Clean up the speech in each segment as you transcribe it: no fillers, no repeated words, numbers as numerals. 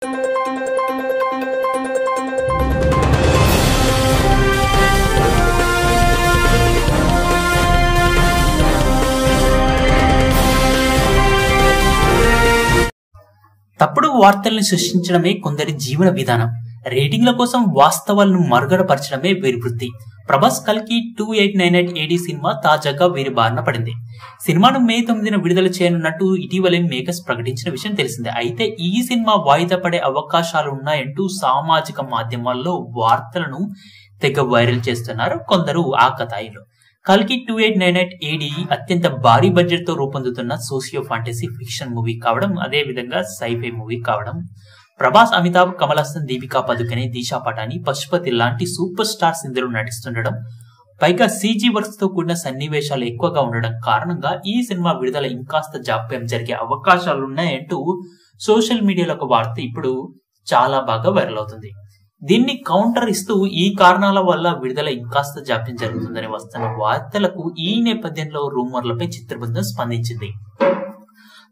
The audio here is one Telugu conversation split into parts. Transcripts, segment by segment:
తప్పుడు వార్తల్ని సృష్టించడమే కొందరి జీవన విధానం. రేటింగ్ల కోసం వాస్తవాలను మరుగుపరచడమే వీరి వృత్తి. ప్రభాస్ కల్కి 2898 AD సినిమా తాజాగా వీరి బారిన పడింది. సినిమాను మే 9న విడుదల చేయనున్నట్టు ఇటీవలే మేకర్స్ ప్రకటించిన విషయం తెలిసిందే. అయితే ఈ సినిమా వాయిదా పడే అవకాశాలు ఉన్నాయంటూ సామాజిక మాధ్యమాల్లో వార్తలను తెగ వైరల్ చేస్తున్నారు కొందరు ఆకతాయిలు. కల్కి 2898 AD అత్యంత భారీ బడ్జెట్ తో రూపొందుతున్న సోషియో ఫాంటసీ ఫిక్షన్ మూవీ కావడం, అదే విధంగా సైఫై మూవీ కావడం. ప్రభాస్, అమితాబ్, కమల్ హాసన్, దీపికా పదుకనే, దిశా పటాని, పశుపతి లాంటి సూపర్ స్టార్స్ ఇందులో నటిస్తుండడం, పైగా CG వర్క్స్ తో కూడిన సన్నివేశాలు ఎక్కువగా ఉండడం కారణంగా ఈ సినిమా విడుదల ఇంకాస్త జాప్యం జరిగే అవకాశాలున్నాయంటూ సోషల్ మీడియాలో ఒక వార్త ఇప్పుడు చాలా బాగా వైరల్ అవుతుంది. దీన్ని కౌంటర్ ఇస్తూ ఈ కారణాల వల్ల విడుదల ఇంకాస్త జాప్యం జరుగుతుందని వస్తున్న వార్తలకు ఈ నేపథ్యంలో రూమర్లపై చిత్రబృందం స్పందించింది.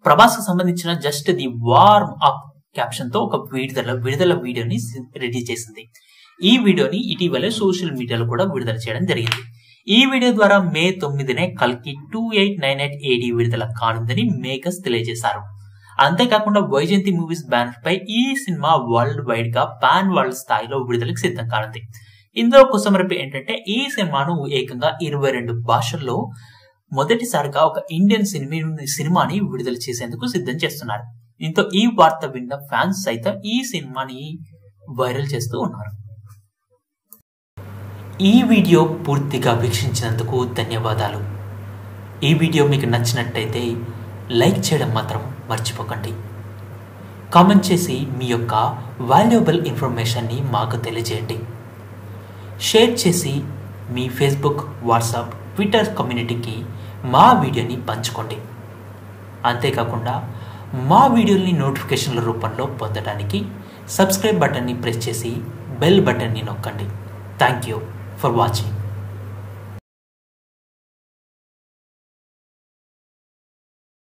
ప్రభాస్ కు సంబంధించిన just the warm up caption తో ఒక విడుదల వీడియోని రెడీ చేసింది. ఈ వీడియోని ఇటీవలే సోషల్ మీడియాలో కూడా విడుదల చేయడం జరిగింది. ఈ వీడియో ద్వారా మే 9నే కల్కి 2898 AD విడుదల కానుందని మేకర్స్ తెలియజేశారు. అంతేకాకుండా వైజయంతి మూవీస్ బ్యానర్ పై ఈ సినిమా వరల్డ్ వైడ్ గా పాన్ వరల్డ్ స్థాయిలో విడుదలకు సిద్ధం కానుంది. ఇందులో కొసమరపి ఏంటంటే ఈ సినిమాను ఏకంగా 22 భాషల్లో మొదటిసారిగా ఒక ఇండియన్ సినిమాని విడుదల చేసేందుకు సిద్ధం చేస్తున్నారు. దీంతో ఈ వార్త విన్న ఫ్యాన్స్ సైతం ఈ సినిమాని వైరల్ చేస్తూ ఉన్నారు. ఈ వీడియో పూర్తిగా వీక్షించినందుకు ధన్యవాదాలు. ఈ వీడియో మీకు నచ్చినట్టయితే లైక్ చేయడం మాత్రం మర్చిపోకండి. కామెంట్ చేసి మీ యొక్క వాల్యుబుల్ ఇన్ఫర్మేషన్ని మాకు తెలియజేయండి. షేర్ చేసి మీ ఫేస్బుక్, వాట్సాప్, ట్విట్టర్ కమ్యూనిటీకి మా వీడియోని పంచుకోండి. అంతేకాకుండా మా వీడియోని నోటిఫికేషన్ల రూపంలో పొందడానికి సబ్స్క్రైబ్ బటన్ని ప్రెస్ చేసి బెల్ బటన్ని నొక్కండి. Thank you for watching.